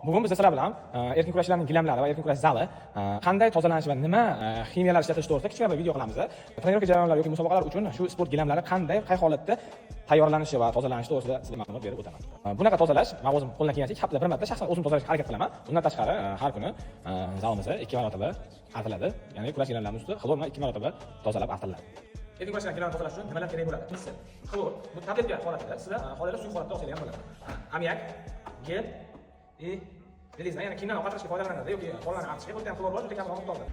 bugun biz sizlar bilan erkin kurashchilarning gilamlari va erkin kurash zali qanday tozalanishi va nima ximiyalar ishlatish to'g'risida kichkina bir video qilamiz. Trenirovka jarayonlari yoki musobaqalar uchun shu sport gilamlari qay holatda tayyorlanishi va tozalanishi to'g'risida sizga ma'lumot berib o'taman. Bunaqa tozalash, men o'zim qo'ldan kelgancha haftada bir marta shaxsan o'zim tozalashga harakat qilaman. Bundan tashqari har kuni zalimizda 2 marotaba artiladi. Ya'ni kurash gilamlarining usti xlor bilan 2 marotaba tozalab artiladi. Erkin kurashchilar gilamlarini tozalash uchun nimalar kerak bo'ladi? Misl, xlor, bu tabletga holatida, sizlar holida suyuq holatda olsangiz ham bo'ladi. Ammiak, gel, Bilizdan, ya'ni kiyimdan oqartirishga foydalanadi yoki qo'llarni artishga, bu ham xlor bor, juda kam miqdorda.